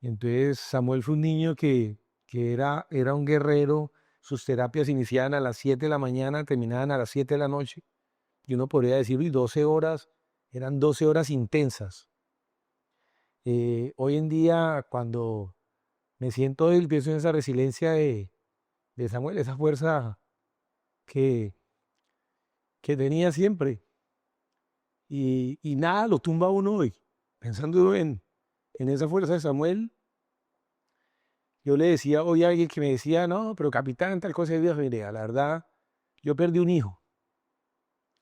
Entonces Samuel fue un niño que era un guerrero. Sus terapias iniciaban a las 7 de la mañana, terminaban a las 7 de la noche. Y uno podría decir, uy, 12 horas, eran 12 horas intensas. Hoy en día, cuando me siento débil, pienso en esa resiliencia de Samuel, esa fuerza que, que tenía siempre. Y nada, lo tumba a uno hoy. Pensando en esa fuerza de Samuel, yo le decía hoy a alguien que me decía, no, pero capitán, tal cosa de vida, mire, la verdad, yo perdí un hijo.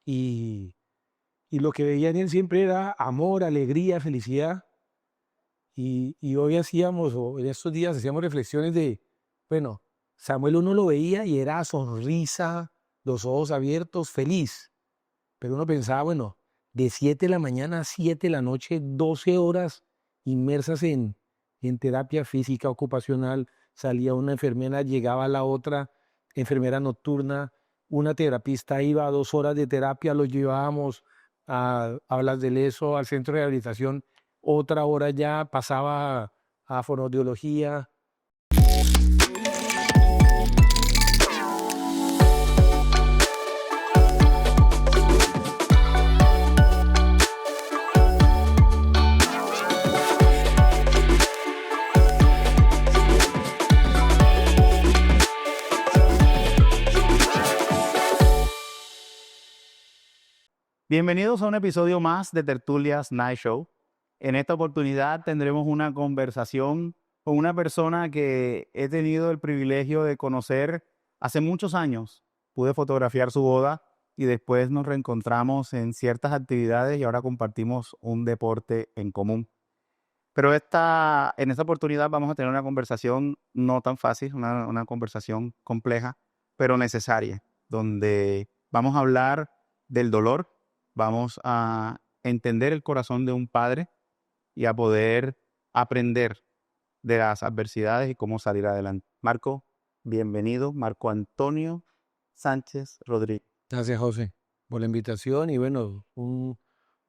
Y, y lo que veía en él siempre era amor, alegría, felicidad. Y hoy hacíamos, o en estos días hacíamos reflexiones de, bueno, Samuel uno lo veía y era sonrisa, los ojos abiertos, feliz. Pero uno pensaba, bueno, de 7 de la mañana a 7 de la noche, 12 horas inmersas en terapia física ocupacional, salía una enfermera, llegaba la otra enfermera nocturna, una terapista iba a 2 horas de terapia, los llevábamos a Blas de Leso, al centro de rehabilitación, otra hora ya pasaba a fonoaudiología. Bienvenidos a un episodio más de Tertulias Night Show. En esta oportunidad tendremos una conversación con una persona que he tenido el privilegio de conocer hace muchos años. Pude fotografiar su boda y después nos reencontramos en ciertas actividades y ahora compartimos un deporte en común. Pero en esta oportunidad vamos a tener una conversación no tan fácil, una conversación compleja, pero necesaria, donde vamos a hablar del dolor, vamos a entender el corazón de un padre y a poder aprender de las adversidades y cómo salir adelante. Marco, bienvenido. Marco Antonio Sánchez Rodríguez. Gracias, José, por la invitación y bueno, un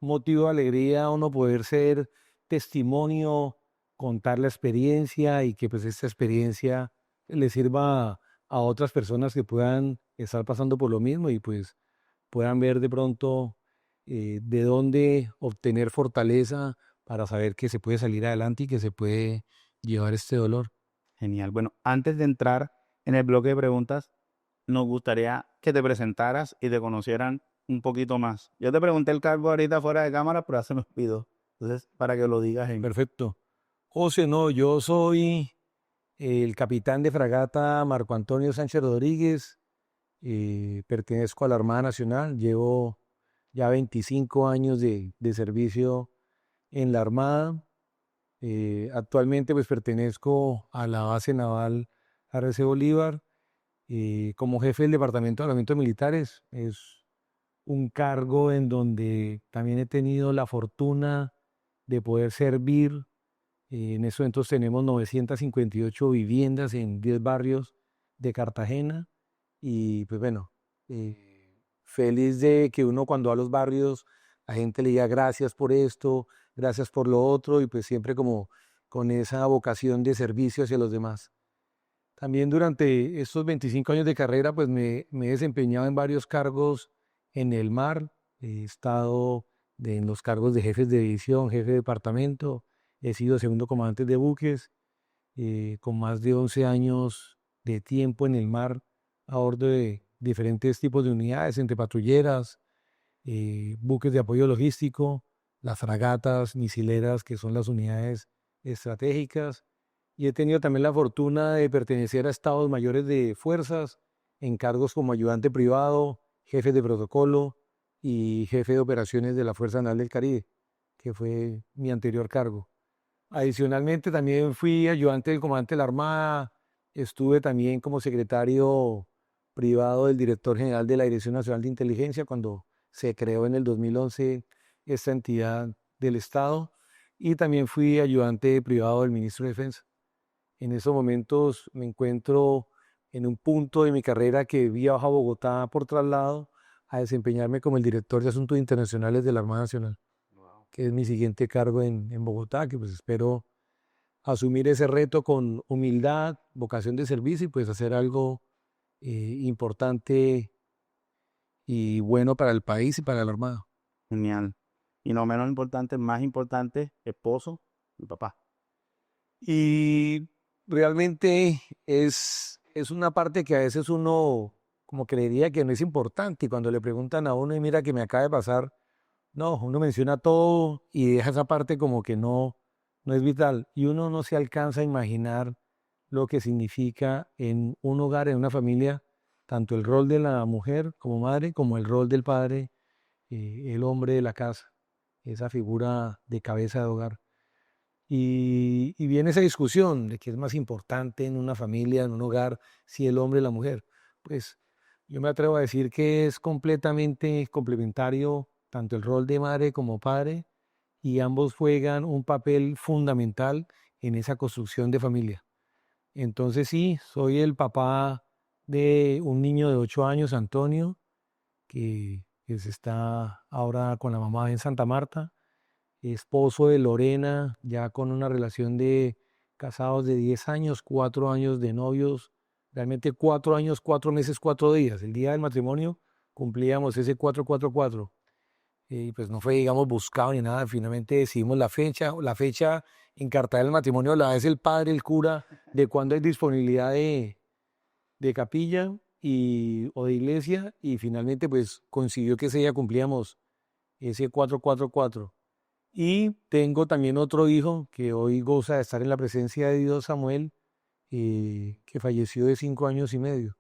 motivo de alegría uno poder ser testimonio, contar la experiencia y que pues esta experiencia le sirva a otras personas que puedan estar pasando por lo mismo y pues puedan ver de pronto de dónde obtener fortaleza para saber que se puede salir adelante y que se puede llevar este dolor. Genial. Bueno, antes de entrar en el bloque de preguntas, nos gustaría que te presentaras y te conocieran un poquito más. Yo te pregunté el cargo ahorita fuera de cámara, pero ya se me olvidó. Entonces, para que lo digas en... Perfecto. José, no, yo soy el capitán de fragata Marco Antonio Sánchez Rodríguez. Pertenezco a la Armada Nacional, llevo ya 25 años de servicio en la Armada. Actualmente pues pertenezco a la base naval RC Bolívar como jefe del Departamento de Armamentos Militares. Es un cargo en donde también he tenido la fortuna de poder servir. En estos momentos tenemos 958 viviendas en 10 barrios de Cartagena y pues bueno, feliz de que uno cuando va a los barrios, la gente le diga gracias por esto, gracias por lo otro y pues siempre como con esa vocación de servicio hacia los demás. También durante estos 25 años de carrera pues me he desempeñado en varios cargos en el mar, he estado en los cargos de jefes de división, jefe de departamento, he sido segundo comandante de buques, con más de 11 años de tiempo en el mar a bordo de diferentes tipos de unidades, entre patrulleras, buques de apoyo logístico, las fragatas, misileras, que son las unidades estratégicas. Y he tenido también la fortuna de pertenecer a estados mayores de fuerzas, en cargos como ayudante privado, jefe de protocolo y jefe de operaciones de la Fuerza Naval del Caribe, que fue mi anterior cargo. Adicionalmente, también fui ayudante del comandante de la Armada, estuve también como secretario privado del director general de la Dirección Nacional de Inteligencia cuando se creó en el 2011 esta entidad del Estado y también fui ayudante privado del ministro de Defensa. En esos momentos me encuentro en un punto de mi carrera que viajo a Bogotá por traslado a desempeñarme como el director de Asuntos Internacionales de la Armada Nacional, Wow. que es mi siguiente cargo en Bogotá, que pues espero asumir ese reto con humildad, vocación de servicio y pues hacer algo importante y bueno para el país y para la Armada. Genial. Y no menos importante, más importante, esposo y papá. Y realmente es una parte que a veces uno como creería que no es importante y cuando le preguntan a uno y mira que me acaba de pasar, no, uno menciona todo y deja esa parte como que no es vital y uno no se alcanza a imaginar lo que significa en un hogar, en una familia, tanto el rol de la mujer como madre, como el rol del padre, el hombre de la casa, esa figura de cabeza de hogar. Y viene esa discusión de qué es más importante en una familia, en un hogar, si el hombre o la mujer. Pues yo me atrevo a decir que es completamente complementario tanto el rol de madre como padre y ambos juegan un papel fundamental en esa construcción de familia. Entonces sí, soy el papá de un niño de 8 años, Antonio, que se está ahora con la mamá en Santa Marta, esposo de Lorena, ya con una relación de casados de 10 años, 4 años de novios, realmente 4 años, 4 meses, 4 días. El día del matrimonio cumplíamos ese 444. Y pues no fue, digamos, buscado ni nada. Finalmente decidimos la fecha. La fecha en carta del matrimonio la es el padre, el cura, de cuándo hay disponibilidad de capilla o de iglesia. Y finalmente pues coincidió que ese día cumplíamos ese 444. Y tengo también otro hijo que hoy goza de estar en la presencia de Dios, Samuel, que falleció de 5 años y medio.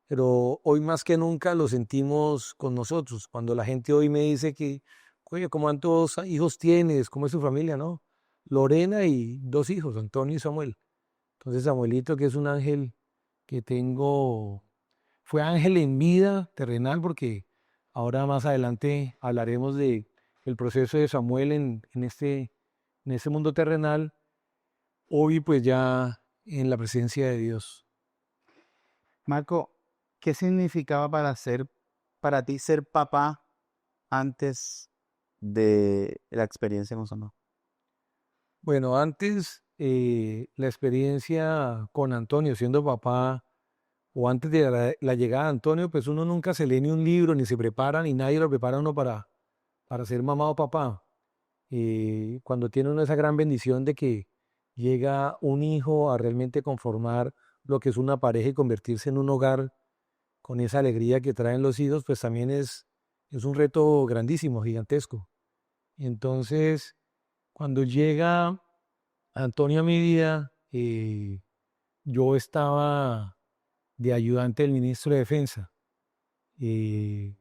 Pero hoy más que nunca lo sentimos con nosotros. Cuando la gente hoy me dice que, oye, ¿cuántos hijos tienes? ¿Cómo es tu familia? ¿No? Lorena y 2 hijos, Antonio y Samuel. Entonces Samuelito, que es un ángel que tengo, fue ángel en vida terrenal, porque ahora más adelante hablaremos de el proceso de Samuel en este mundo terrenal, hoy pues ya en la presencia de Dios. Marco, ¿qué significaba para ti ser papá antes de la experiencia con su mamá? Bueno, antes la experiencia con Antonio siendo papá o antes de la llegada de Antonio, pues uno nunca se lee ni un libro, ni se prepara, ni nadie lo prepara a uno para ser mamá o papá. Cuando tiene uno esa gran bendición de que llega un hijo a realmente conformar lo que es una pareja y convertirse en un hogar con esa alegría que traen los hijos, pues también es un reto grandísimo, gigantesco. Entonces, cuando llega Antonio a mi vida, yo estaba de ayudante del ministro de Defensa. Me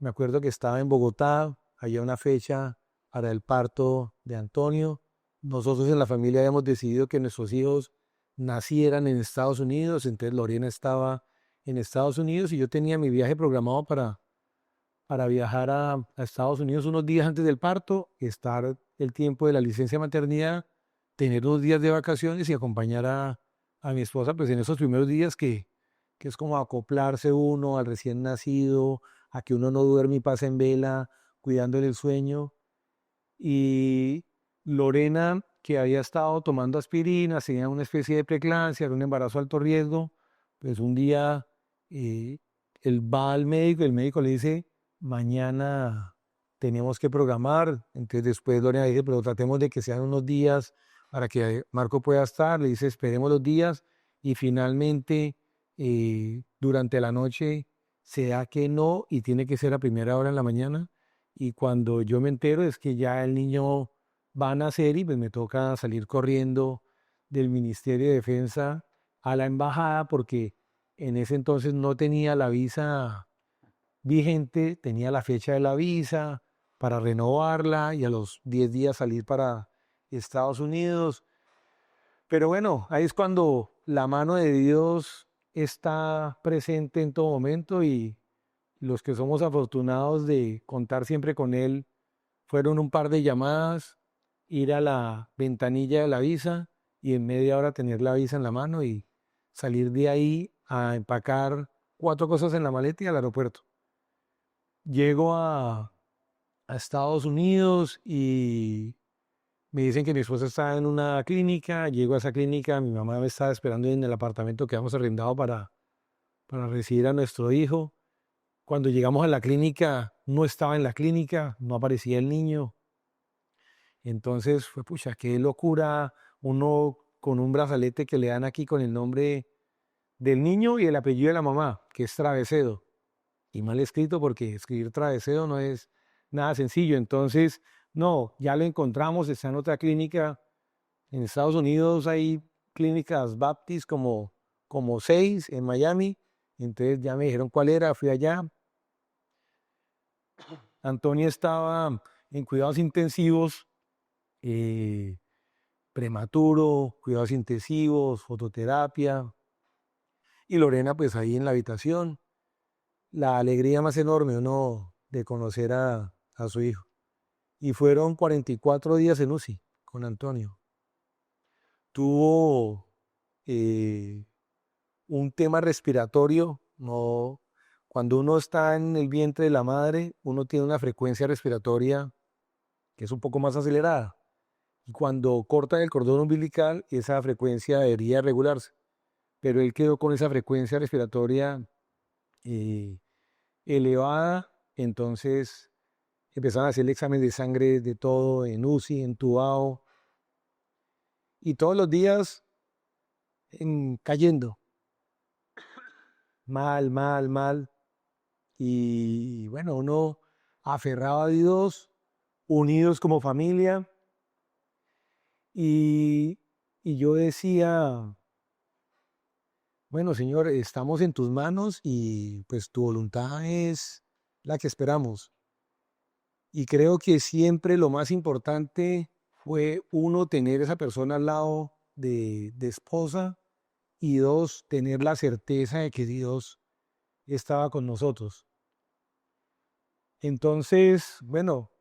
acuerdo que estaba en Bogotá, había una fecha para el parto de Antonio. Nosotros en la familia habíamos decidido que nuestros hijos nacieran en Estados Unidos, entonces Lorena estaba en Estados Unidos y yo tenía mi viaje programado para viajar a Estados Unidos unos días antes del parto, estar el tiempo de la licencia de maternidad, tener unos días de vacaciones y acompañar a mi esposa pues en esos primeros días que es como acoplarse uno al recién nacido, a que uno no duerme y pasa en vela, cuidándole el sueño. Y Lorena, que había estado tomando aspirinas, tenía una especie de preeclampsia, era un embarazo de alto riesgo, pues un día eh, él va al médico y el médico le dice, mañana tenemos que programar. Entonces después Lorena dice, pero tratemos de que sean unos días para que Marco pueda estar. Le dice, esperemos los días y finalmente durante la noche se da que no y tiene que ser a primera hora en la mañana. Y cuando yo me entero es que ya el niño va a nacer y pues me toca salir corriendo del Ministerio de Defensa a la embajada porque en ese entonces no tenía la visa vigente, tenía la fecha de la visa para renovarla y a los 10 días salir para Estados Unidos. Pero bueno, ahí es cuando la mano de Dios está presente en todo momento y los que somos afortunados de contar siempre con Él fueron un par de llamadas, ir a la ventanilla de la visa y en media hora tener la visa en la mano y salir de ahí a empacar 4 cosas en la maleta y al aeropuerto. Llego a Estados Unidos y Me dicen que mi esposa está en una clínica, llego a esa clínica, mi mamá me estaba esperando en el apartamento que habíamos arrendado para recibir a nuestro hijo. Cuando llegamos a la clínica, no estaba en la clínica, no aparecía el niño. Entonces fue, pucha, qué locura, uno con un brazalete que le dan aquí con el nombre del niño y el apellido de la mamá, que es Travesedo. Y mal escrito porque escribir Travesedo no es nada sencillo. Entonces, no, ya lo encontramos, está en otra clínica. En Estados Unidos hay clínicas Baptist como 6 en Miami. Entonces ya me dijeron cuál era, fui allá. Antonio estaba en cuidados intensivos, eh, prematuro, cuidados intensivos, fototerapia. Y Lorena pues ahí en la habitación. La alegría más enorme, ¿no? De conocer a su hijo. Y fueron 44 días en UCI con Antonio. Tuvo eh, un tema respiratorio, no, cuando uno está en el vientre de la madre, uno tiene una frecuencia respiratoria que es un poco más acelerada. Y cuando cortan el cordón umbilical, esa frecuencia debería regularse. Pero él quedó con esa frecuencia respiratoria eh, elevada, entonces empezaron a hacer el examen de sangre de todo en UCI, entubado, y todos los días cayendo, mal, mal, mal. Y bueno, uno aferrado a Dios, unidos como familia. Y, y yo decía, bueno, Señor, estamos en tus manos y pues tu voluntad es la que esperamos. Y creo que siempre lo más importante fue uno, tener esa persona al lado de esposa y dos, tener la certeza de que Dios estaba con nosotros. Entonces, bueno,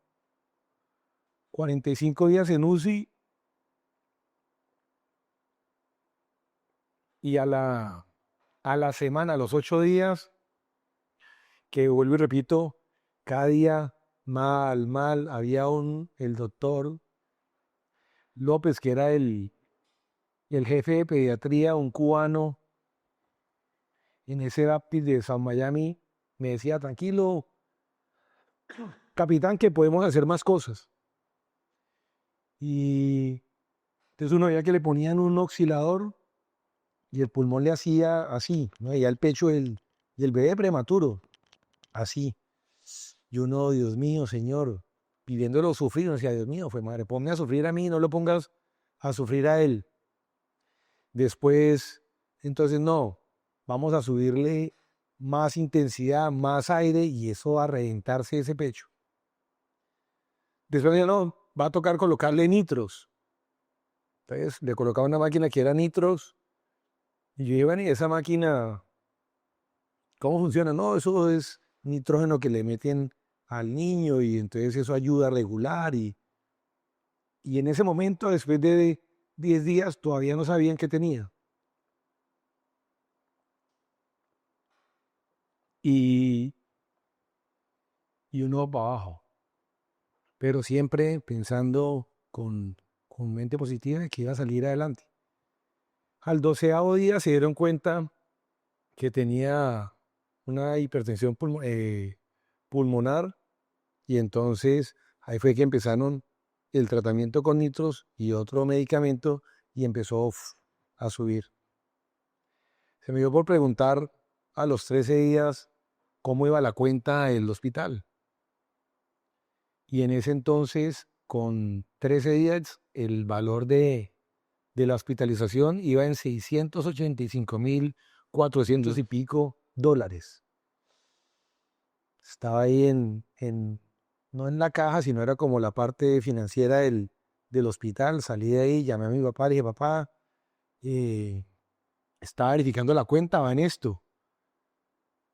45 días en UCI y a la semana, a los 8 días, que vuelvo y repito, cada día mal, mal, había el doctor López, que era el jefe de pediatría, un cubano en ese Baptist de San Miami, me decía, tranquilo, capitán, que podemos hacer más cosas. Y entonces uno veía que le ponían un oscilador y el pulmón le hacía así, ¿no? Veía el pecho del bebé prematuro, así. Y uno, Dios mío, Señor, pidiéndolo sufrir, uno decía, Dios mío, fue madre, ponme a sufrir a mí, no lo pongas a sufrir a él. Después, entonces no, vamos a subirle más intensidad, más aire y eso va a reventarse ese pecho. Después ya no, va a tocar colocarle nitros. Entonces le colocaba una máquina que era nitros y yo dije, bueno, ¿y esa máquina cómo funciona? No, eso es nitrógeno que le meten al niño y entonces eso ayuda a regular y en ese momento, después de 10 días, todavía no sabían qué tenía. Y, y uno para abajo, pero siempre pensando con mente positiva de que iba a salir adelante. Al 12º día se dieron cuenta que tenía una hipertensión pulmonar y entonces ahí fue que empezaron el tratamiento con nitros y otro medicamento y empezó a subir. Se me dio por preguntar a los 13 días cómo iba la cuenta del hospital. Y en ese entonces, con 13 días, el valor de la hospitalización iba en 685.400 y pico dólares. Estaba ahí no en la caja, sino era como la parte financiera del hospital. Salí de ahí, llamé a mi papá, le dije, papá, estaba verificando la cuenta, va en esto.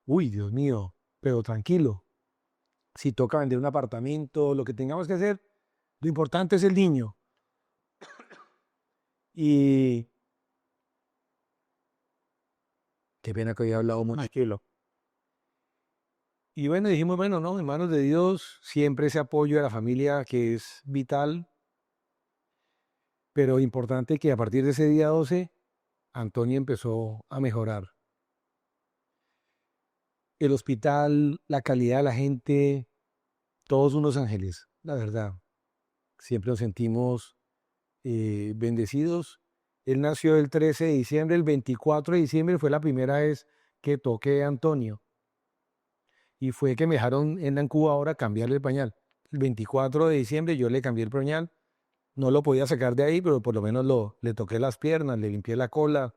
Uy, Dios mío, pero tranquilo. Si toca vender un apartamento, lo que tengamos que hacer, lo importante es el niño. Y qué pena que había hablado mucho. Tranquilo. Y bueno, dijimos, bueno, no, en manos de Dios, siempre ese apoyo de la familia que es vital. Pero importante que a partir de ese día 12, Antonio empezó a mejorar. El hospital, la calidad de la gente, todos unos ángeles, la verdad. Siempre nos sentimos bendecidos. Él nació el 13 de diciembre, el 24 de diciembre fue la primera vez que toqué a Antonio. Y fue que me dejaron en la incubadora cambiarle el pañal. El 24 de diciembre yo le cambié el pañal. No lo podía sacar de ahí, pero por lo menos le toqué las piernas, le limpié la cola.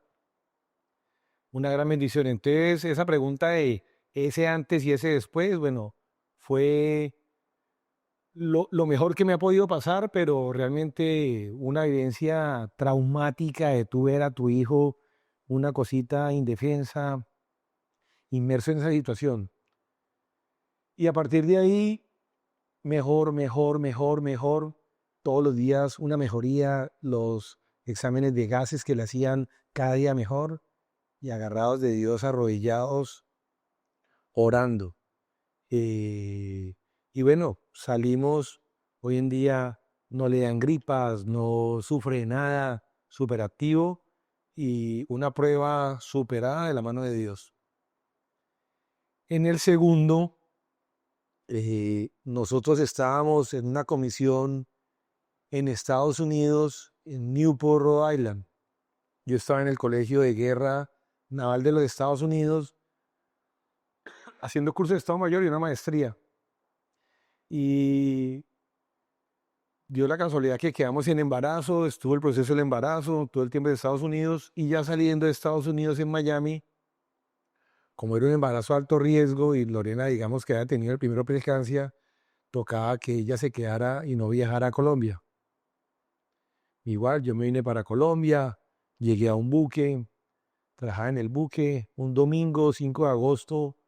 Una gran bendición. Entonces, esa pregunta de ese antes y ese después, bueno, fue lo mejor que me ha podido pasar, pero realmente una vivencia traumática de tú ver a tu hijo, una cosita indefensa, inmerso en esa situación. Y a partir de ahí, mejor, mejor, mejor, mejor. Todos los días una mejoría, los exámenes de gases que le hacían cada día mejor y agarrados de Dios, arrodillados, orando. Y bueno, salimos, hoy en día no le dan gripas, no sufre de nada, súper activo y una prueba superada de la mano de Dios. En el segundo, nosotros estábamos en una comisión en Estados Unidos, en Newport, Rhode Island. Yo estaba en el Colegio de Guerra Naval de los Estados Unidos haciendo curso de Estado Mayor y una maestría. Y dio la casualidad que quedamos en embarazo, estuvo el proceso del embarazo, todo el tiempo de Estados Unidos, y ya saliendo de Estados Unidos en Miami, como era un embarazo de alto riesgo y Lorena, digamos que había tenido el primero preeclampsia, tocaba que ella se quedara y no viajara a Colombia. Igual yo me vine para Colombia, llegué a un buque, trabajaba en el buque, un domingo 5 de agosto,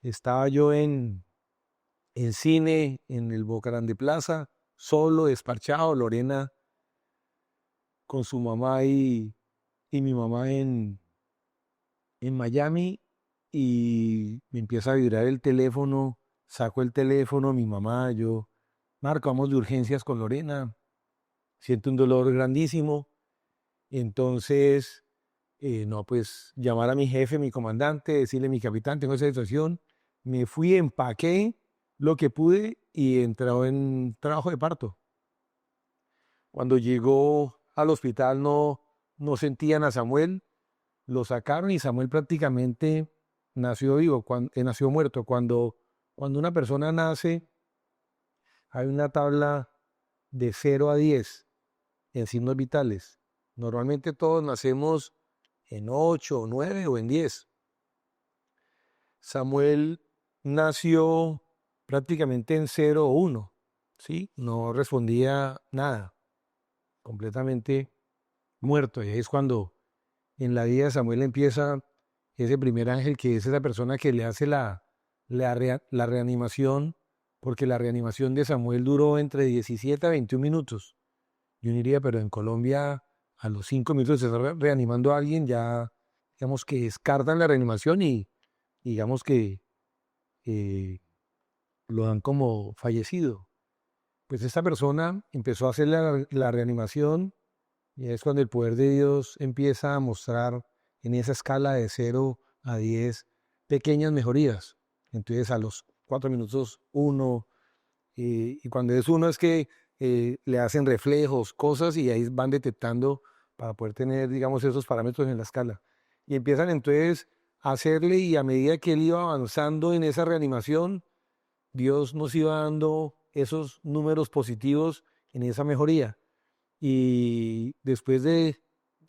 estaba yo en cine, en el Boca Grande Plaza, solo, desparchado, Lorena con su mamá y mi mamá en Miami, y me empieza a vibrar el teléfono, saco el teléfono, mi mamá, yo, Marco, vamos de urgencias con Lorena, siento un dolor grandísimo, entonces, no, pues llamar a mi jefe, mi comandante, decirle, mi capitán, tengo esa situación, me fui, empaqué lo que pude y entré en trabajo de parto. Cuando llegó al hospital no sentían a Samuel, lo sacaron y Samuel prácticamente nació vivo, nació muerto. Cuando una persona nace, hay una tabla de 0 a 10 en signos vitales. Normalmente todos nacemos en 8, 9 o en 10. Samuel nació prácticamente en 0 o 1, ¿sí? No respondía nada, completamente muerto. Y ahí es cuando en la vida de Samuel empieza ese primer ángel, que es esa persona que le hace la reanimación, porque la reanimación de Samuel duró entre 17 a 21 minutos. Yo diría, pero en Colombia a los 5 minutos se está reanimando a alguien, ya digamos que descartan la reanimación y digamos que lo dan como fallecido. Pues esta persona empezó a hacer la reanimación y es cuando el poder de Dios empieza a mostrar en esa escala de 0 a 10 pequeñas mejorías. Entonces a los 4 minutos 1, y cuando es 1 es que le hacen reflejos, cosas, y ahí van detectando para poder tener, digamos, esos parámetros en la escala. Y empiezan entonces a hacerle, y a medida que él iba avanzando en esa reanimación, Dios nos iba dando esos números positivos en esa mejoría. Y después de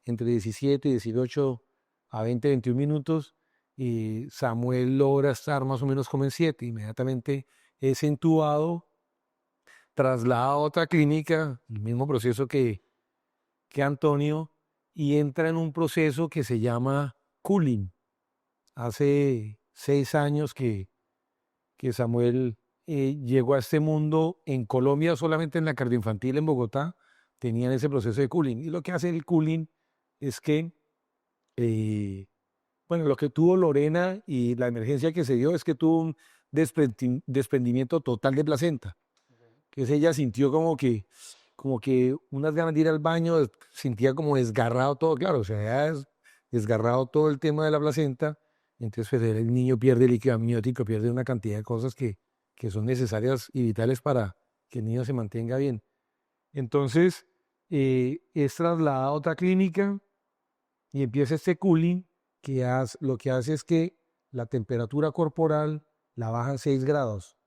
entre 17 y 18 a 20, 21 minutos, Samuel logra estar más o menos como en 7. Inmediatamente es entubado, trasladado a otra clínica, el mismo proceso que Antonio, y entra en un proceso que se llama cooling. Hace 6 años que Samuel llegó a este mundo. En Colombia, solamente en la cardioinfantil en Bogotá, tenían ese proceso de cooling. Y lo que hace el cooling es que, bueno, lo que tuvo Lorena y la emergencia que se dio es que tuvo un desprendimiento total de placenta. Que ella sintió como que como que unas ganas de ir al baño, sentía como desgarrado todo, claro, o sea, ya desgarrado todo el tema de la placenta, entonces pues, el niño pierde líquido amniótico, pierde una cantidad de cosas que son necesarias y vitales para que el niño se mantenga bien. Entonces, es trasladado a otra clínica y empieza este cooling lo que hace es que la temperatura corporal la bajan 6 grados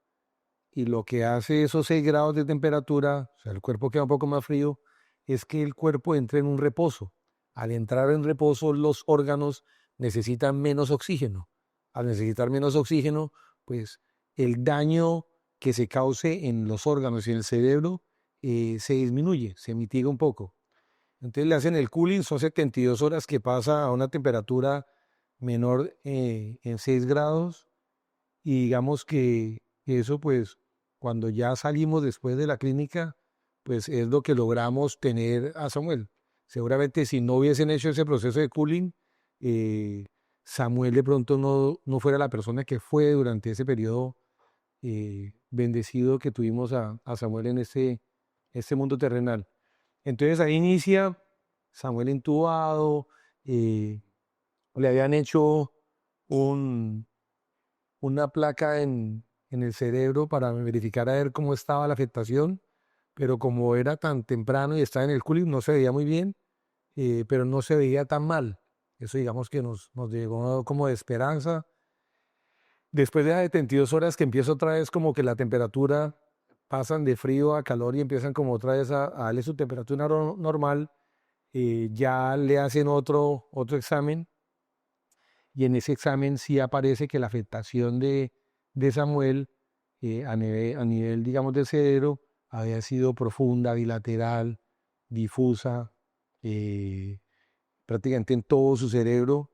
y lo que hace esos 6 grados de temperatura, o sea, el cuerpo queda un poco más frío, es que el cuerpo entre en un reposo. Al entrar en reposo, los órganos necesitan menos oxígeno. Al necesitar menos oxígeno, pues el daño que se cause en los órganos y en el cerebro se disminuye, se mitiga un poco. Entonces le hacen el cooling, son 72 horas que pasa a una temperatura menor en 6 grados y digamos que eso pues cuando ya salimos después de la clínica, pues es lo que logramos tener a Samuel. Seguramente si no hubiesen hecho ese proceso de cooling, eh, Samuel de pronto no fuera la persona que fue durante ese periodo bendecido que tuvimos a Samuel en este mundo terrenal. Entonces ahí inicia Samuel intubado, eh, le habían hecho un, una placa en el cerebro para verificar a ver cómo estaba la afectación, pero como era tan temprano y estaba en el cooling, no se veía muy bien, pero no se veía tan mal. Eso digamos que nos llegó como de esperanza. Después de las 72 horas que empieza otra vez como que la temperatura pasan de frío a calor y empiezan como otra vez a darle su temperatura normal, ya le hacen otro examen y en ese examen sí aparece que la afectación de Samuel a nivel, digamos, del cerebro había sido profunda, bilateral, difusa, eh, prácticamente en todo su cerebro.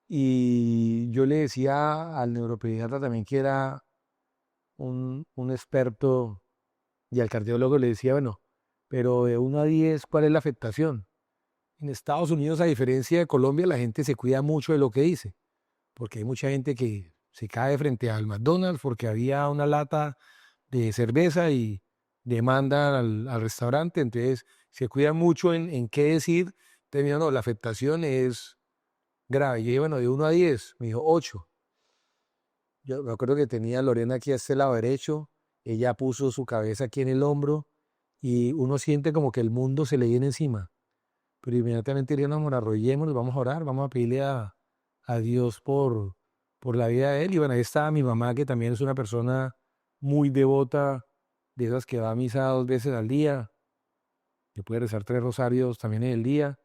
Y yo le decía al neuropediatra también que era un experto y al cardiólogo le decía, bueno, pero de 1 a 10, ¿cuál es la afectación? En Estados Unidos, a diferencia de Colombia, la gente se cuida mucho de lo que dice, porque hay mucha gente que se cae frente al McDonald's porque había una lata de cerveza y demandan al restaurante, entonces se cuida mucho en qué decir. Entonces, me dijo, no, la afectación es grave. Yo dije, bueno, de 1 a 10, me dijo 8. Yo me acuerdo que tenía a Lorena aquí a este lado derecho, ella puso su cabeza aquí en el hombro y uno siente como que el mundo se le viene encima. Pero inmediatamente diríamos, nos arrodillémonos, vamos a orar, vamos a pedirle a Dios por la vida de él. Y bueno, ahí está mi mamá, que también es una persona muy devota, de esas que va a misa 2 veces al día, que puede rezar 3 rosarios también en el día.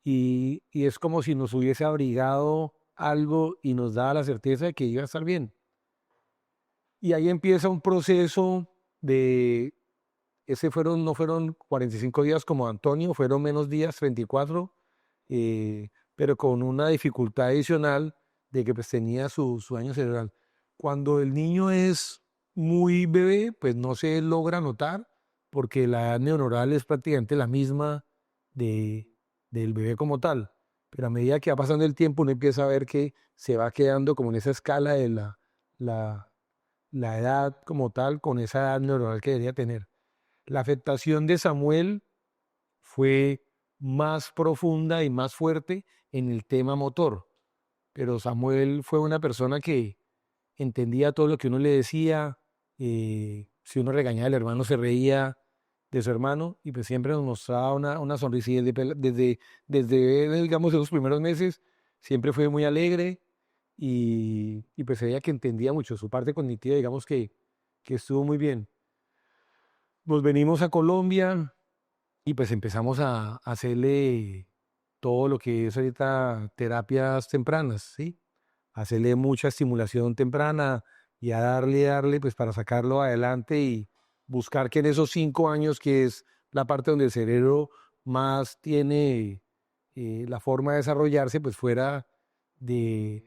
Y es como si nos hubiese abrigado algo y nos daba la certeza de que iba a estar bien. Y ahí empieza un proceso de, no fueron 45 días como Antonio, fueron menos días, 34, pero con una dificultad adicional de que pues tenía su daño cerebral. Cuando el niño es muy bebé, pues no se logra notar porque la edad neuronal es prácticamente la misma de, del bebé como tal. Pero a medida que va pasando el tiempo, uno empieza a ver que se va quedando como en esa escala de la, la edad como tal, con esa edad neuronal que debería tener. La afectación de Samuel fue más profunda y más fuerte en el tema motor, pero Samuel fue una persona que entendía todo lo que uno le decía, si uno regañaba al hermano se reía de su hermano y pues siempre nos mostraba una sonrisa y desde, digamos, esos primeros meses siempre fue muy alegre y pues se veía que entendía mucho su parte cognitiva, digamos que estuvo muy bien. Nos venimos a Colombia y pues empezamos a hacerle todo lo que es ahorita terapias tempranas, ¿sí? Hacerle mucha estimulación temprana y a darle, pues para sacarlo adelante y buscar que en esos 5 años, que es la parte donde el cerebro más tiene la forma de desarrollarse, pues fuera de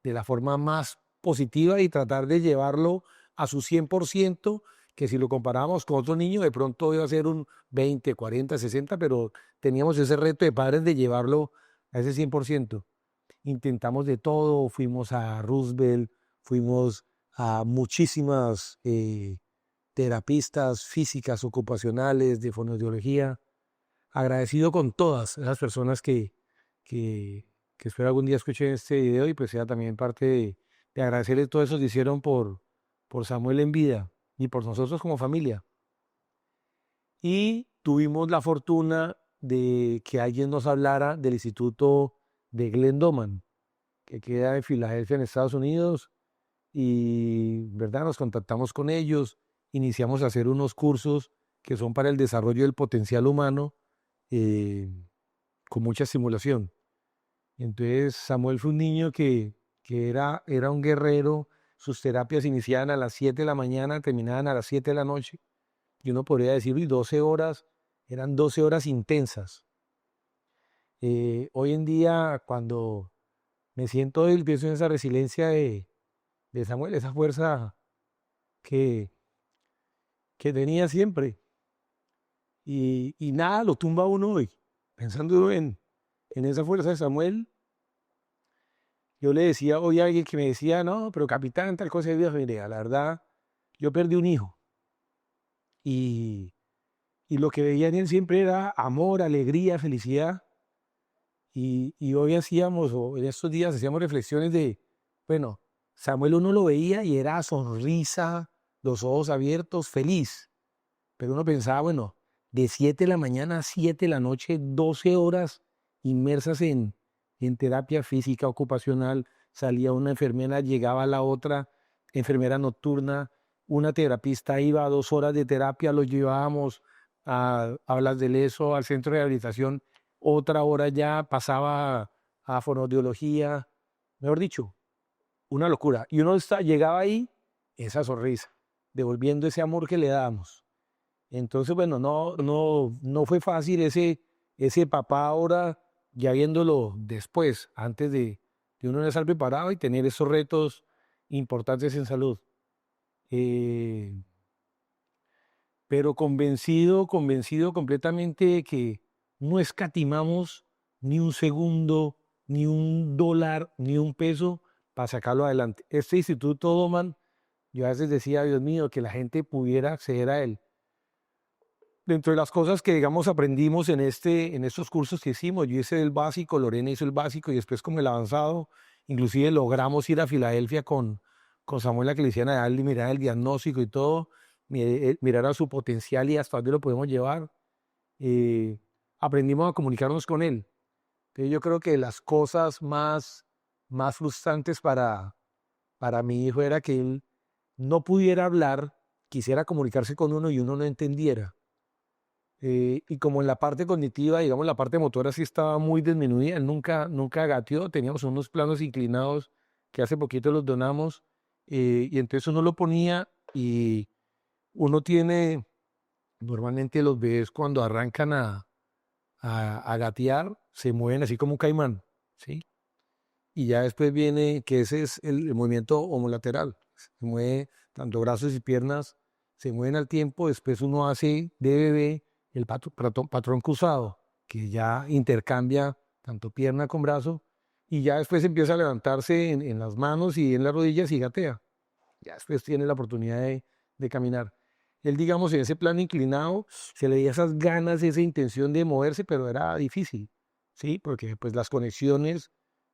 la forma más positiva y tratar de llevarlo a su 100%, que si lo comparamos con otro niño, de pronto iba a ser un 20, 40, 60, pero teníamos ese reto de padres de llevarlo a ese 100%. Intentamos de todo, fuimos a Roosevelt, fuimos a muchísimas terapistas físicas, ocupacionales, de fonoaudiología. Agradecido con todas esas personas que espero algún día escuchen este video y pues sea también parte de agradecerles todo eso que hicieron por Samuel en vida y por nosotros como familia. Y tuvimos la fortuna de que alguien nos hablara del Instituto de Glenn Doman, que queda en Filadelfia, en Estados Unidos, y verdad nos contactamos con ellos, iniciamos a hacer unos cursos que son para el desarrollo del potencial humano eh, con mucha estimulación. Entonces Samuel fue un niño que era un guerrero, sus terapias iniciaban a las 7 de la mañana, terminaban a las 7 de la noche, y uno podría decir, y 12 horas, eran 12 horas intensas. Hoy en día, cuando me siento débil, pienso en esa resiliencia de Samuel, esa fuerza que, que tenía siempre. Y nada, lo tumba uno hoy. Pensando en esa fuerza de Samuel, yo le decía hoy a alguien que me decía, no, pero capitán, tal cosa de Dios, mire, la verdad, yo perdí un hijo. Y, y lo que veía en él siempre era amor, alegría, felicidad. Y hoy hacíamos, o en estos días hacíamos reflexiones de, bueno, Samuel uno lo veía y era sonrisa, los ojos abiertos, feliz. Pero uno pensaba, bueno, de 7 de la mañana a 7 de la noche, 12 horas inmersas en terapia física ocupacional, salía una enfermera, llegaba la otra enfermera nocturna, una terapista iba a 2 horas de terapia, los llevábamos a Blas de Lezo, al centro de rehabilitación, otra hora ya pasaba a fonoaudiología, mejor dicho, una locura. Y uno llegaba ahí, esa sonrisa, devolviendo ese amor que le dábamos. Entonces, bueno, no fue fácil ese papá ahora, ya viéndolo después, antes de uno no estar preparado y tener esos retos importantes en salud. Eh, pero convencido completamente de que no escatimamos ni un segundo, ni un dólar, ni un peso para sacarlo adelante. Este Instituto Doman, yo a veces decía, Dios mío, que la gente pudiera acceder a él. Dentro de las cosas que, digamos, aprendimos en estos cursos que hicimos, yo hice el básico, Lorena hizo el básico y después con el avanzado, inclusive logramos ir a Filadelfia con Samuel a que le hicieran a él, mirar el diagnóstico y todo, mirar a su potencial y hasta dónde lo podemos llevar. Eh, Aprendimos a comunicarnos con él. Entonces yo creo que las cosas más frustrantes para mi hijo era que él no pudiera hablar, quisiera comunicarse con uno y uno no entendiera. Y como en la parte cognitiva, digamos, la parte motora sí estaba muy disminuida, él nunca gateó, teníamos unos planos inclinados que hace poquito los donamos, y entonces uno lo ponía y uno tiene, normalmente los bebés cuando arrancan a gatear, se mueven así como un caimán, ¿sí? Y ya después viene, que ese es el movimiento homolateral, se mueve tanto brazos y piernas, se mueven al tiempo, después uno hace de bebé el patrón cruzado, que ya intercambia tanto pierna con brazo, y ya después empieza a levantarse en las manos y en las rodillas y gatea. Ya después tiene la oportunidad de caminar. Él, digamos, en ese plano inclinado, se le veía esas ganas, esa intención de moverse, pero era difícil, ¿sí? Porque pues las conexiones,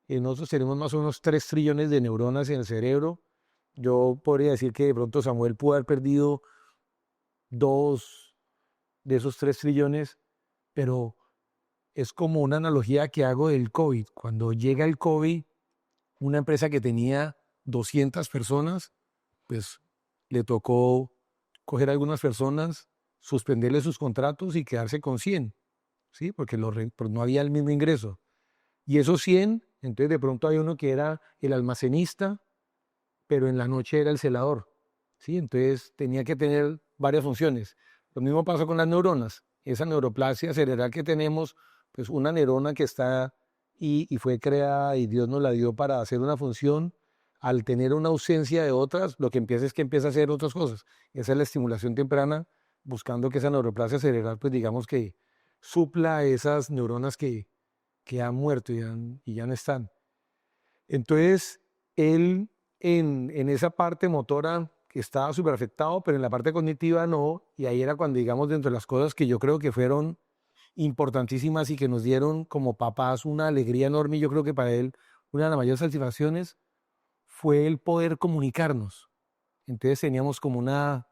nosotros tenemos más o menos 3 trillones de neuronas en el cerebro. Yo podría decir que de pronto Samuel pudo haber perdido 2 de esos 3 trillones, pero es como una analogía que hago del COVID. Cuando llega el COVID, una empresa que tenía 200 personas, pues le tocó coger a algunas personas, suspenderle sus contratos y quedarse con 100, ¿sí? Porque pues no había el mismo ingreso. Y esos 100, entonces de pronto hay uno que era el almacenista, pero en la noche era el celador, ¿sí? Entonces tenía que tener varias funciones. Lo mismo pasa con las neuronas. Esa neuroplasia cerebral que tenemos, pues una neurona que está y fue creada y Dios nos la dio para hacer una función, al tener una ausencia de otras, lo que empieza es que empieza a hacer otras cosas. Esa es la estimulación temprana, buscando que esa neuroplasia cerebral, pues digamos que supla esas neuronas que han muerto y ya no están. Entonces, él en esa parte motora que estaba súper afectado, pero en la parte cognitiva no. Y ahí era cuando, digamos, dentro de las cosas que yo creo que fueron importantísimas y que nos dieron como papás una alegría enorme, y yo creo que para él una de las mayores satisfacciones fue el poder comunicarnos. Entonces teníamos como una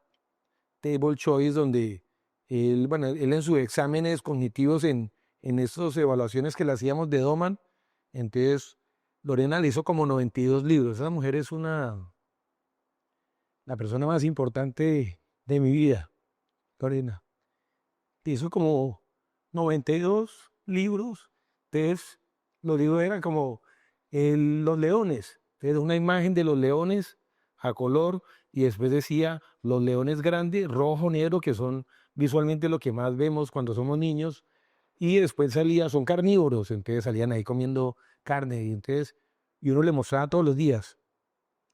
table choice donde él, bueno, él en sus exámenes cognitivos, en estas evaluaciones que le hacíamos de Doman, entonces Lorena le hizo como 92 libros. Esa mujer es la persona más importante de mi vida, Lorena. Le hizo como 92 libros. Entonces, los libros eran como los leones. Entonces, una imagen de los leones a color, y después decía los leones grandes, rojo, negro, que son visualmente lo que más vemos cuando somos niños. Y después salía, son carnívoros, entonces salían ahí comiendo carne. Y uno le mostraba todos los días.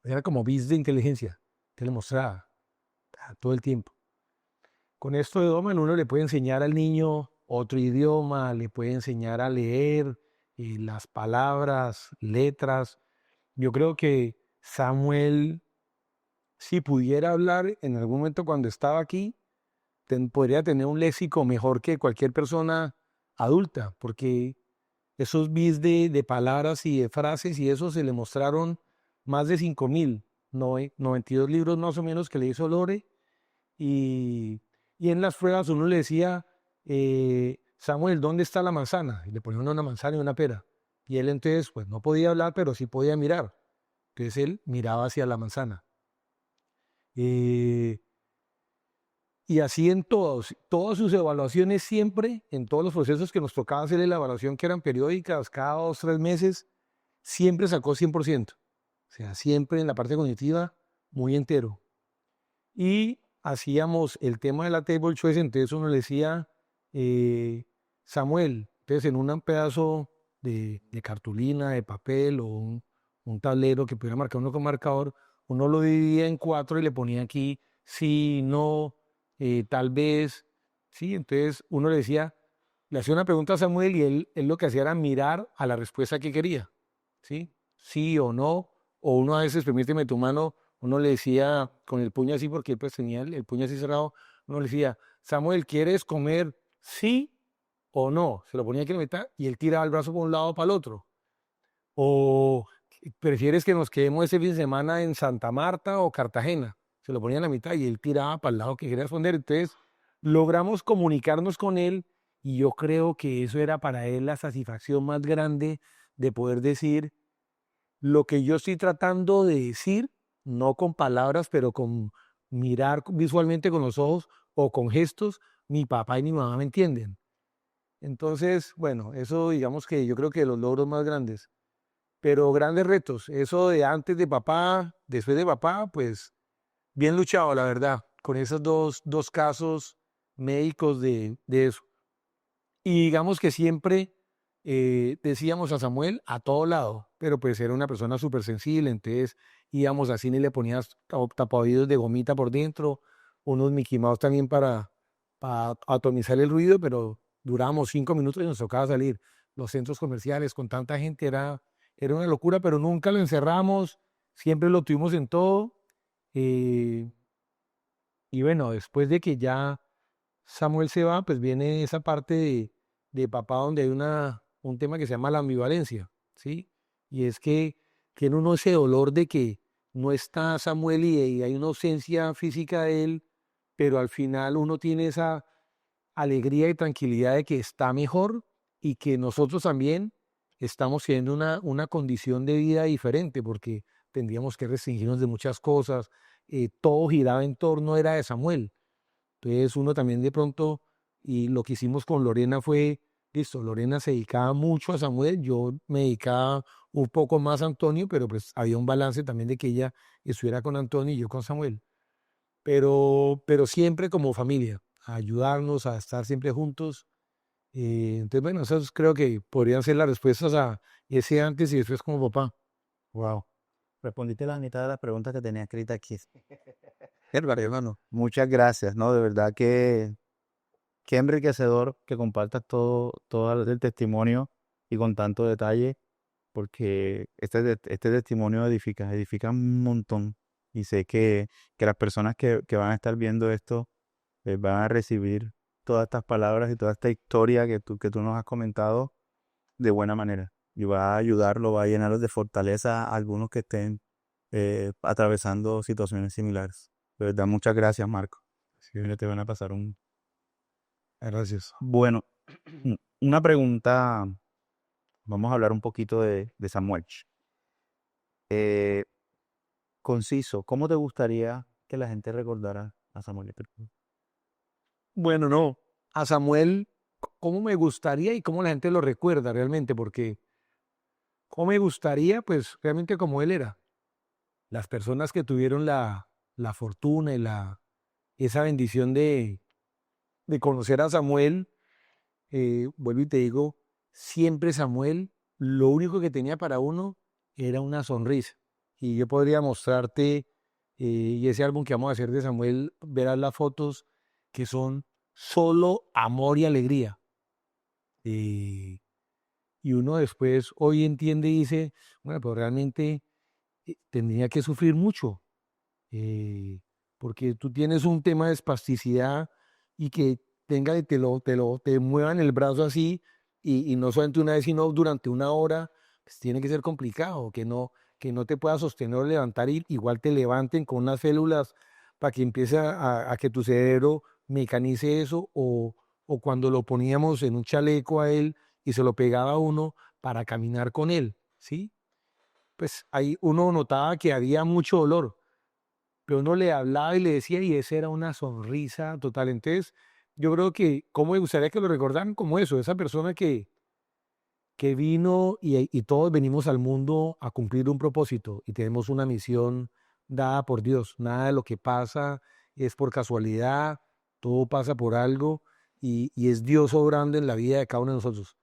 Era como bits de inteligencia. Que le mostraba todo el tiempo. Con esto de Doman uno le puede enseñar al niño otro idioma, le puede enseñar a leer las palabras, letras. Yo creo que Samuel, si pudiera hablar en algún momento cuando estaba aquí, podría tener un léxico mejor que cualquier persona adulta, porque esos bits de palabras y de frases y eso se le mostraron más de 5.000, 92 libros más o menos que le hizo Lore. Y, y en las pruebas uno le decía, Samuel, ¿dónde está la manzana? Y le ponía uno una manzana y una pera. Y él entonces, pues no podía hablar, pero sí podía mirar. Entonces él miraba hacia la manzana. Eh, y así en todas sus evaluaciones siempre, en todos los procesos que nos tocaba hacerle la evaluación, que eran periódicas, cada 2, 3 meses, siempre sacó 100%. O sea, siempre en la parte cognitiva, muy entero. Y hacíamos el tema de la table choice, entonces uno le decía, Samuel, entonces en un pedazo de cartulina, de papel o un tablero que pudiera marcar uno con marcador, uno lo dividía en 4 y le ponía aquí sí, no, tal vez, sí, entonces uno le decía, le hacía una pregunta a Samuel y él lo que hacía era mirar a la respuesta que quería, ¿sí? Sí o no, o uno a veces, permíteme tu mano, uno le decía con el puño así, porque él pues tenía el puño así cerrado, uno le decía, Samuel, ¿quieres comer sí o no? Se lo ponía aquí en la mitad y él tiraba el brazo por un lado para el otro. O ¿prefieres que nos quedemos ese fin de semana en Santa Marta o Cartagena? Se lo ponía en la mitad y él tiraba para el lado que quería responder. Entonces logramos comunicarnos con él, y yo creo que eso era para él la satisfacción más grande, de poder decir lo que yo estoy tratando de decir, no con palabras, pero con mirar visualmente con los ojos o con gestos, mi papá y mi mamá me entienden. Entonces, bueno, eso digamos que yo creo que los logros más grandes, pero grandes retos, eso de antes de papá, después de papá, pues bien luchado, la verdad, con esos dos casos médicos de eso. Y digamos que siempre decíamos a Samuel a todo lado, pero pues era una persona súper sensible, entonces íbamos al cine y le ponías tapaoídos de gomita por dentro, unos Mickey Mouse también para atomizar el ruido, pero durábamos 5 minutos y nos tocaba salir. Los centros comerciales con tanta gente era una locura, pero nunca lo encerramos, siempre lo tuvimos en todo. eh, y bueno, después de que ya Samuel se va, pues viene esa parte de papá donde hay un tema que se llama la ambivalencia, ¿sí? Y es que tiene uno ese dolor de que no está Samuel y hay una ausencia física de él, pero al final uno tiene esa alegría y tranquilidad de que está mejor y que nosotros también estamos teniendo una condición de vida diferente, porque tendríamos que restringirnos de muchas cosas. Todo giraba en torno, era de Samuel. Entonces uno también de pronto, y lo que hicimos con Lorena fue, listo, Lorena se dedicaba mucho a Samuel, yo me dedicaba un poco más a Antonio, pero pues había un balance también de que ella estuviera con Antonio y yo con Samuel. Pero siempre como familia, a ayudarnos, a estar siempre juntos. Entonces, bueno, esas creo que podrían ser las respuestas a ese antes y después como papá. Wow. Respondiste la mitad de las preguntas que tenía escrita aquí. Hermano. Muchas gracias, ¿no? De verdad que qué enriquecedor que compartas todo el testimonio y con tanto detalle, porque este testimonio edifica un montón y sé que las personas que van a estar viendo esto van a recibir todas estas palabras y toda esta historia que tú nos has comentado de buena manera. Y va a ayudarlo, va a llenarlos de fortaleza a algunos que estén atravesando situaciones similares. De verdad, muchas gracias, Marco. Sí, Mira, te van a pasar un... gracias. Bueno, una pregunta, vamos a hablar un poquito de Samuel. Eh, Conciso, ¿cómo te gustaría que la gente recordara a Samuel Eto'o? Bueno, no, a Samuel, ¿cómo me gustaría y cómo la gente lo recuerda realmente? Porque, ¿cómo me gustaría? Pues realmente como él era. Las personas que tuvieron la fortuna y esa bendición de conocer a Samuel, vuelvo y te digo, siempre Samuel, lo único que tenía para uno era una sonrisa. Y yo podría mostrarte, y ese álbum que vamos a hacer de Samuel, verás las fotos que son solo amor y alegría. Eh, y uno después hoy entiende y dice, bueno, pero realmente tendría que sufrir mucho, eh, porque tú tienes un tema de espasticidad y que tenga, te muevan el brazo así y no solamente una vez, sino durante una hora, pues tiene que ser complicado, que no te puedas sostener o levantar y igual te levanten con unas células para que empiece a que tu cerebro mecanice eso o cuando lo poníamos en un chaleco a él y se lo pegaba a uno para caminar con él, ¿sí? Pues ahí uno notaba que había mucho dolor, pero uno le hablaba y le decía, y esa era una sonrisa total. Entonces, yo creo que, ¿cómo me gustaría que lo recordaran como eso? Esa persona que vino y todos venimos al mundo a cumplir un propósito y tenemos una misión dada por Dios. Nada de lo que pasa es por casualidad, todo pasa por algo y es Dios obrando en la vida de cada uno de nosotros.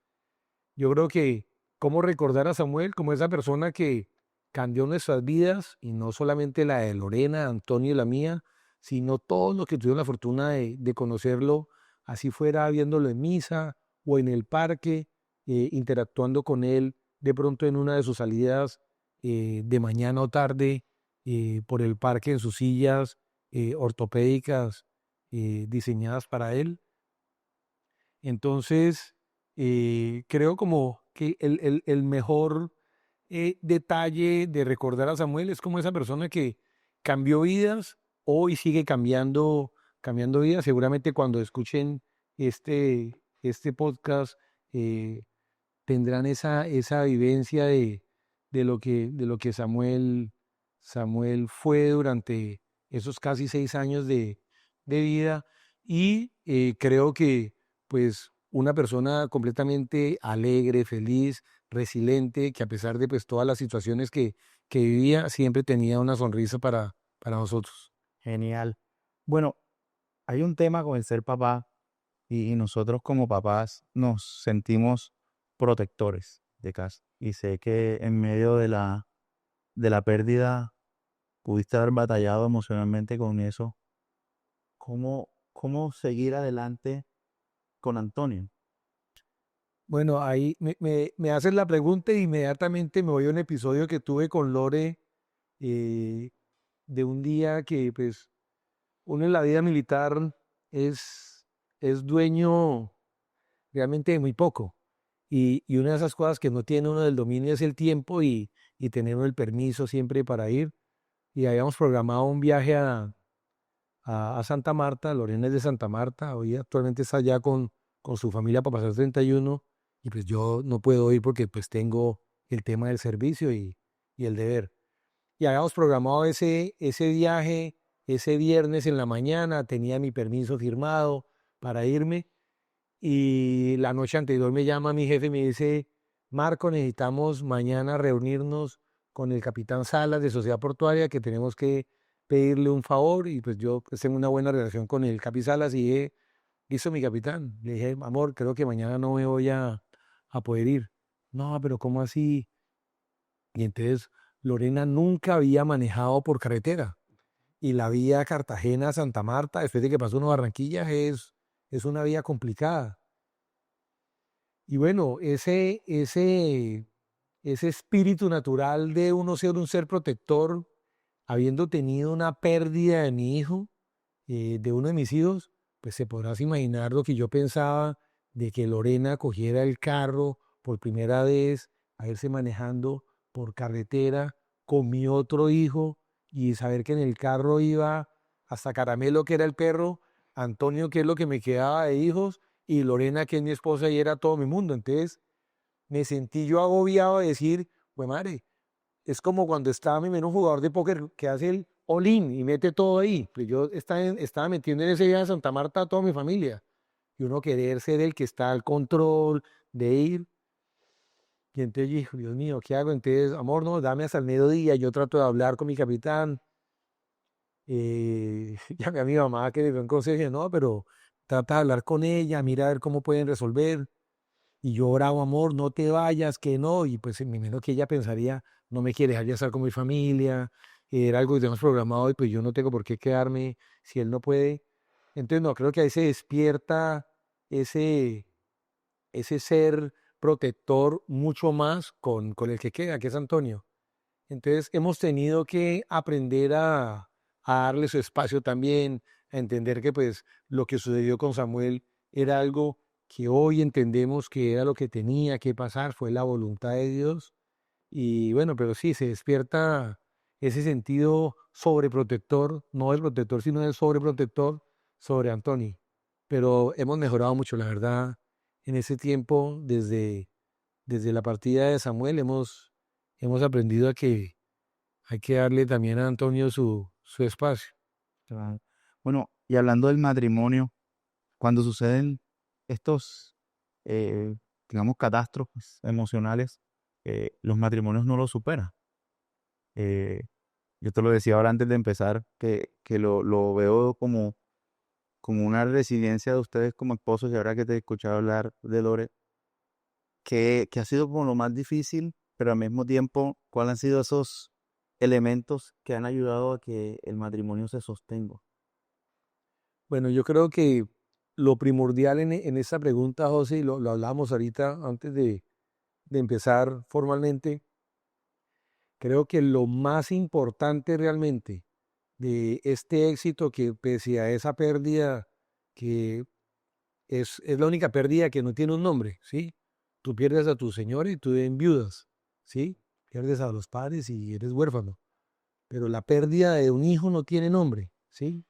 Yo creo que cómo recordar a Samuel como esa persona que cambió nuestras vidas y no solamente la de Lorena, Antonio y la mía, sino todos los que tuvieron la fortuna de conocerlo, así fuera viéndolo en misa o en el parque, interactuando con él de pronto en una de sus salidas de mañana o tarde por el parque en sus sillas ortopédicas diseñadas para él. Entonces, creo como que el mejor detalle de recordar a Samuel es como esa persona que cambió vidas, hoy sigue cambiando vidas. Seguramente cuando escuchen este podcast tendrán esa vivencia de lo que Samuel fue durante esos casi 6 años de vida. Y creo que pues una persona completamente alegre, feliz, resiliente, que a pesar de pues todas las situaciones que vivía, siempre tenía una sonrisa para nosotros. Genial. Bueno, hay un tema con el ser papá y nosotros como papás nos sentimos protectores de casa. Y sé que en medio de la pérdida pudiste haber batallado emocionalmente con eso. ¿Cómo seguir adelante con Antonio? Bueno, ahí me haces la pregunta e inmediatamente me voy a un episodio que tuve con Lore eh, de un día que pues uno en la vida militar es, es dueño realmente de muy poco. Y una de esas cosas que no tiene uno del dominio es el tiempo y tener uno el permiso siempre para ir. Y habíamos programado un viaje a Santa Marta, Lorena es de Santa Marta, hoy actualmente está allá con su familia para pasar 31 y pues yo no puedo ir porque pues tengo el tema del servicio y el deber. Y habíamos programado ese viaje ese viernes en la mañana, tenía mi permiso firmado para irme y la noche anterior me llama mi jefe y me dice, Marco, necesitamos mañana reunirnos con el capitán Salas de Sociedad Portuaria, que tenemos que pedirle un favor y pues yo pues, tengo una buena relación con el capitán Salas y dije, listo mi capitán. Le dije, amor, creo que mañana no me voy a poder ir. No, pero ¿cómo así? Y entonces Lorena nunca había manejado por carretera y la vía Cartagena-Santa Marta, después de que pasó una Barranquilla, es una vía complicada. Y bueno, ese espíritu natural de uno ser un ser protector habiendo tenido una pérdida de mi hijo, de uno de mis hijos, pues se podrás imaginar lo que yo pensaba de que Lorena cogiera el carro por primera vez, a irse manejando por carretera con mi otro hijo y saber que en el carro iba hasta Caramelo, que era el perro, Antonio, que es lo que me quedaba de hijos, y Lorena, que es mi esposa y era todo mi mundo. Entonces me sentí yo agobiado de decir, pues madre, es como cuando estaba mi menos jugador de póker que hace el all-in y mete todo ahí. Pues yo estaba metiendo en ese viaje a Santa Marta a toda mi familia. Y uno querer ser el que está al control de ir. Y entonces yo dije, Dios mío, ¿qué hago? Entonces, amor, no, dame hasta el mediodía. Yo trato de hablar con mi capitán. Llamé a mi mamá que le dio un consejo y dije, no, pero trata de hablar con ella, mira a ver cómo pueden resolver. Y yo oraba, amor, no te vayas, que no. Y pues me imagino que ella pensaría, no me quiere dejar ya estar con mi familia, era algo que tenemos programado y pues yo no tengo por qué quedarme si él no puede. Entonces, no, creo que ahí se despierta ese, ese ser protector mucho más con el que queda, que es Antonio. Entonces, hemos tenido que aprender a darle su espacio también, a entender que pues lo que sucedió con Samuel era algo que hoy entendemos que era lo que tenía que pasar, fue la voluntad de Dios. Y bueno, pero sí, se despierta ese sentido sobreprotector, no el protector, sino el sobreprotector sobre Anthony. Pero hemos mejorado mucho, la verdad, en ese tiempo, desde la partida de Samuel, hemos aprendido a que hay que darle también a Antonio su espacio. Claro. Bueno, y hablando del matrimonio, cuando suceden estos, eh, digamos, catástrofes emocionales, los matrimonios no lo superan. Eh, yo te lo decía ahora antes de empezar, que lo veo como una resiliencia de ustedes como esposos, y ahora que te he escuchado hablar de Lore, que ha sido como lo más difícil, pero al mismo tiempo, ¿cuáles han sido esos elementos que han ayudado a que el matrimonio se sostenga? Bueno, yo creo que lo primordial en esa pregunta, José, y lo hablamos ahorita antes de empezar formalmente, creo que lo más importante realmente de este éxito, que pese a esa pérdida, que es la única pérdida que no tiene un nombre, ¿sí? Tú pierdes a tu señora y tú enviudas, ¿sí? Pierdes a los padres y eres huérfano. Pero la pérdida de un hijo no tiene nombre, ¿sí?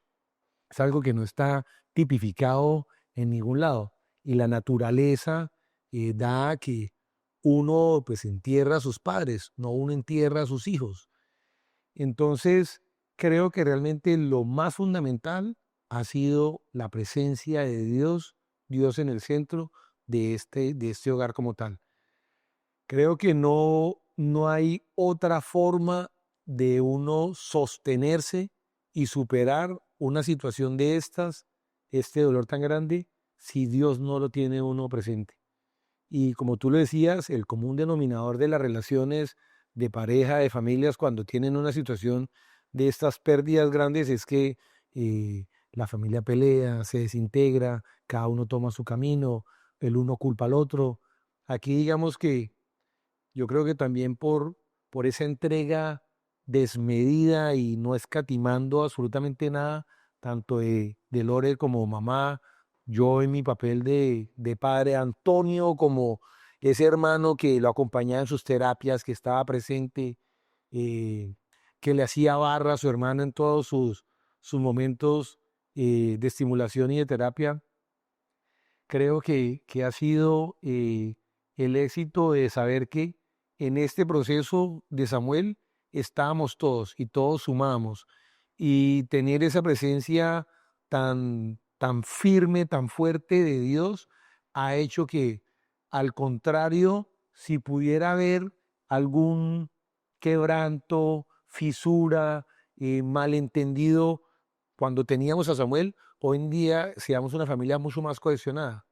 Es algo que no está tipificado en ningún lado. Y la naturaleza da que uno pues entierra a sus padres, no uno entierra a sus hijos. Entonces, creo que realmente lo más fundamental ha sido la presencia de Dios, Dios en el centro de este hogar como tal. Creo que no hay otra forma de uno sostenerse y superar una situación de estas, este dolor tan grande, si Dios no lo tiene uno presente. Y como tú lo decías, el común denominador de las relaciones de pareja, de familias, cuando tienen una situación de estas pérdidas grandes, es que la familia pelea, se desintegra, cada uno toma su camino, el uno culpa al otro. Aquí digamos que yo creo que también por esa entrega desmedida y no escatimando absolutamente nada, tanto de Lore como mamá, yo en mi papel de padre, Antonio como ese hermano que lo acompañaba en sus terapias, que estaba presente, eh, que le hacía barra a su hermana en todos sus momentos de estimulación y de terapia. Creo que ha sido el éxito de saber que en este proceso de Samuel estábamos todos y todos sumamos. Y tener esa presencia tan firme, tan fuerte de Dios, ha hecho que, al contrario, si pudiera haber algún quebranto, fisura, malentendido cuando teníamos a Samuel, hoy en día seamos una familia mucho más cohesionada.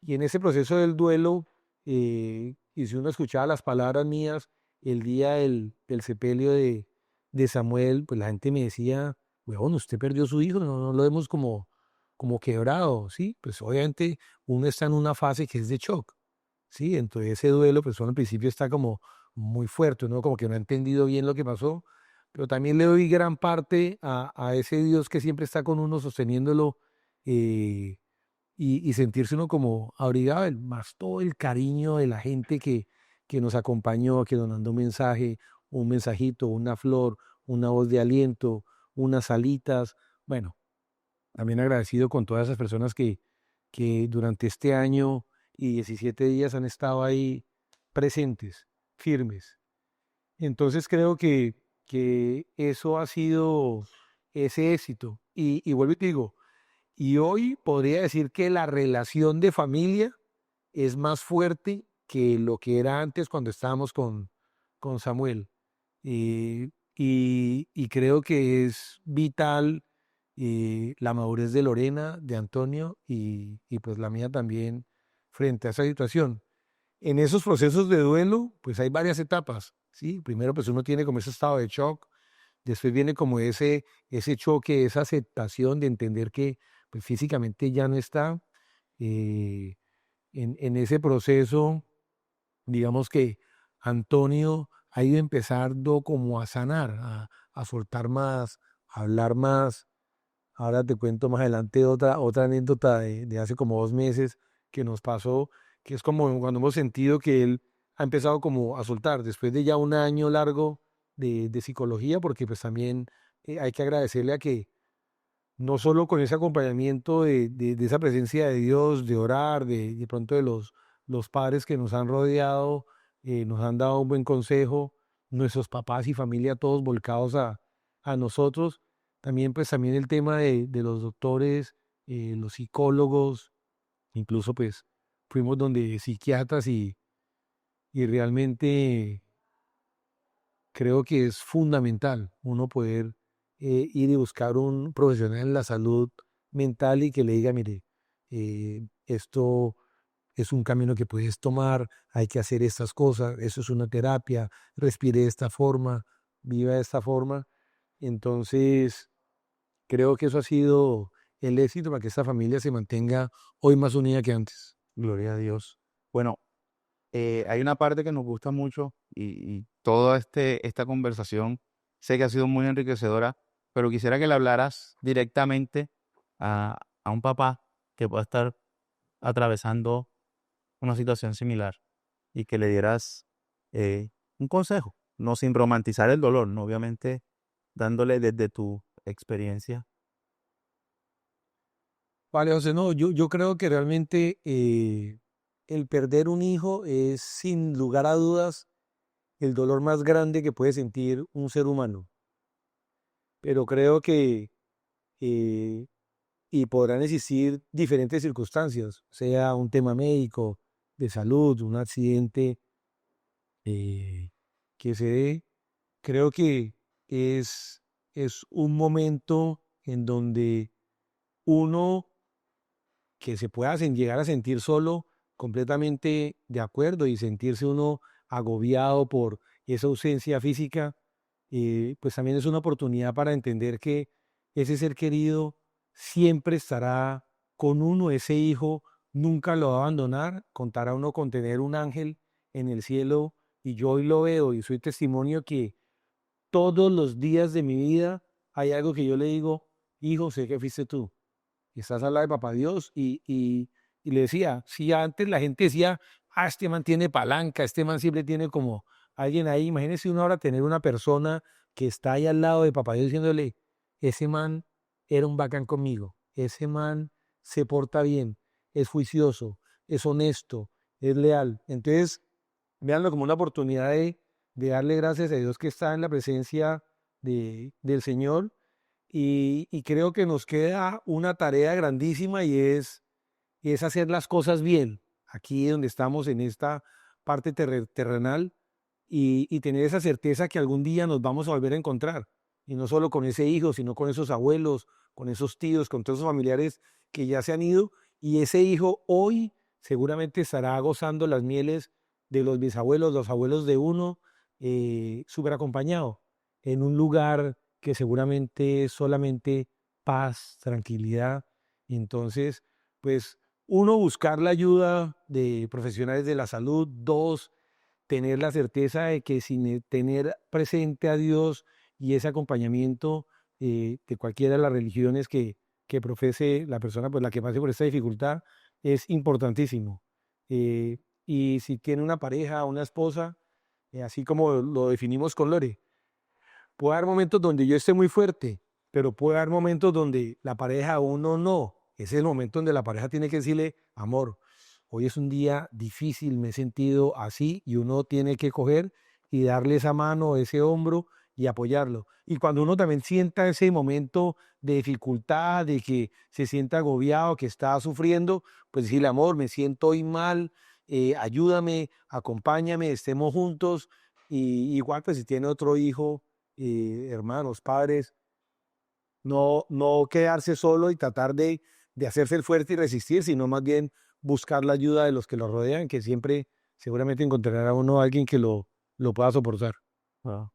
Y en ese proceso del duelo, y si uno escuchaba las palabras mías el día del sepelio de Samuel, pues la gente me decía, huevón, usted perdió a su hijo, no lo vemos como quebrado, ¿sí? Pues obviamente uno está en una fase que es de shock, ¿sí? Entonces ese duelo, pues uno al principio está como muy fuerte, uno como que no ha entendido bien lo que pasó, pero también le doy gran parte a ese Dios que siempre está con uno sosteniéndolo, eh, y sentirse uno como abrigado, más todo el cariño de la gente que nos acompañó, que nos mandó un mensaje, un mensajito, una flor, una voz de aliento, unas alitas. Bueno, también agradecido con todas esas personas que durante este año y 17 días han estado ahí presentes, firmes. Entonces creo que eso ha sido ese éxito. Y vuelvo y te digo, y hoy podría decir que la relación de familia es más fuerte que lo que era antes cuando estábamos con Samuel. Y creo que es vital, la madurez de Lorena, de Antonio y pues la mía también frente a esa situación. En esos procesos de duelo, pues hay varias etapas, ¿sí? Primero, pues uno tiene como ese estado de shock, después viene como ese choque, esa aceptación de entender que pues, físicamente ya no está. eh, en ese proceso, digamos que Antonio ha ido empezando como a sanar, a soltar más, a hablar más. Ahora te cuento más adelante otra anécdota de hace como 2 meses que nos pasó, que es como cuando hemos sentido que él ha empezado como a soltar, después de ya un año largo de psicología, porque pues también hay que agradecerle a que no solo con ese acompañamiento de esa presencia de Dios, de orar, de pronto de los padres que nos han rodeado, nos han dado un buen consejo, nuestros papás y familia todos volcados a nosotros, también pues también el tema de los doctores, los psicólogos, incluso pues fuimos donde psiquiatras y realmente creo que es fundamental uno poder ir y buscar un profesional en la salud mental y que le diga, mire, esto es un camino que puedes tomar, hay que hacer estas cosas, eso es una terapia, respire de esta forma, viva de esta forma. Entonces, creo que eso ha sido el éxito para que esta familia se mantenga hoy más unida que antes. Gloria a Dios. Bueno, hay una parte que nos gusta mucho y toda esta conversación sé que ha sido muy enriquecedora, pero quisiera que le hablaras directamente a un papá que pueda estar atravesando una situación similar y que le dieras un consejo, no sin romantizar el dolor, ¿no? Obviamente dándole desde tu experiencia. Vale, José, no, yo creo que realmente el perder un hijo es sin lugar a dudas el dolor más grande que puede sentir un ser humano. Pero creo que, eh, y podrán existir diferentes circunstancias, sea un tema médico, de salud, un accidente eh, que se dé, creo que es, es un momento en donde uno que se pueda llegar a sentir solo, completamente de acuerdo y sentirse uno agobiado por esa ausencia física, pues también es una oportunidad para entender que ese ser querido siempre estará con uno, ese hijo nunca lo va a abandonar, contará uno con tener un ángel en el cielo y yo hoy lo veo y soy testimonio que todos los días de mi vida hay algo que yo le digo, hijo, sé que fuiste tú y estás al lado de papá Dios y le decía, si antes la gente decía, este man tiene palanca, este man siempre tiene como alguien ahí, imagínese uno ahora tener una persona que está ahí al lado de papá Dios diciéndole, ese man era un bacán conmigo, ese man se porta bien, es juicioso, es honesto, es leal. Entonces, véanlo como una oportunidad de darle gracias a Dios que está en la presencia del Señor y creo que nos queda una tarea grandísima y es hacer las cosas bien, aquí donde estamos en esta parte terrenal y tener esa certeza que algún día nos vamos a volver a encontrar. Y no solo con ese hijo, sino con esos abuelos, con esos tíos, con todos esos familiares que ya se han ido. Y ese hijo hoy seguramente estará gozando las mieles de los bisabuelos, los abuelos de uno, súper acompañado en un lugar que seguramente es solamente paz, tranquilidad. Y entonces, pues, uno, buscar la ayuda de profesionales de la salud. Dos, tener la certeza de que sin tener presente a Dios y ese acompañamiento de cualquiera de las religiones que profese la persona, pues la que pase por esta dificultad, es importantísimo. Eh, y si tiene una pareja, una esposa, así como lo definimos con Lore, puede haber momentos donde yo esté muy fuerte, pero puede haber momentos donde la pareja a uno no. Ese es el momento donde la pareja tiene que decirle, amor, hoy es un día difícil, me he sentido así, y uno tiene que coger y darle esa mano, ese hombro y apoyarlo. Y cuando uno también sienta ese momento de dificultad, de que se sienta agobiado, que está sufriendo, pues decirle, amor, me siento hoy mal, ayúdame, acompáñame, estemos juntos. Y igual, pues si tiene otro hijo, hermanos, padres, no quedarse solo y tratar de hacerse el fuerte y resistir, sino más bien buscar la ayuda de los que lo rodean, que siempre seguramente encontrará uno a alguien que lo pueda soportar. Wow.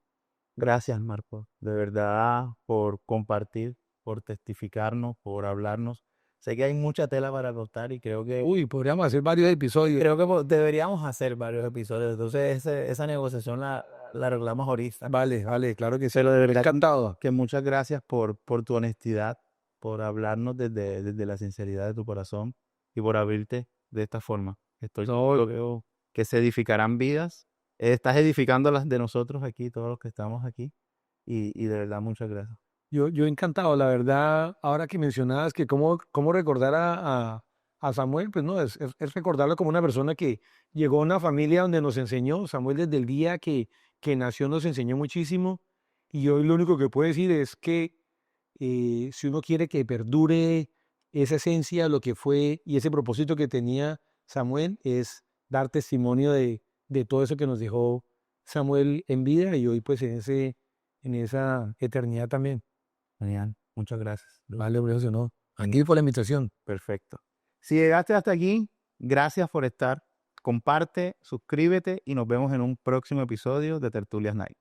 Gracias, Marco, de verdad, por compartir, por testificarnos, por hablarnos. Sé que hay mucha tela para cortar y Uy, podríamos hacer varios episodios. creo que deberíamos hacer varios episodios. Entonces, esa negociación la arreglamos ahorita. Vale, vale, claro que sí. Pero de verdad Encantado. que muchas gracias por tu honestidad, por hablarnos desde la sinceridad de tu corazón y por abrirte de esta forma. Estoy No, seguro que se edificarán vidas. Estás edificando las de nosotros aquí, todos los que estamos aquí. Y de verdad, muchas gracias. yo encantado, la verdad, ahora que mencionabas que cómo recordar a Samuel, pues no, es recordarlo como una persona que llegó a una familia donde nos enseñó. Samuel desde el día que nació nos enseñó muchísimo, y hoy lo único que puedo decir es que si uno quiere que perdure esa esencia, lo que fue y ese propósito que tenía Samuel, es dar testimonio de todo eso que nos dejó Samuel en vida y hoy pues en esa eternidad también. Genial, muchas gracias. Vale, Brioso, ¿no? Aquí por la invitación. Perfecto. Si llegaste hasta aquí, gracias por estar. Comparte, suscríbete y nos vemos en un próximo episodio de Tertulias Night.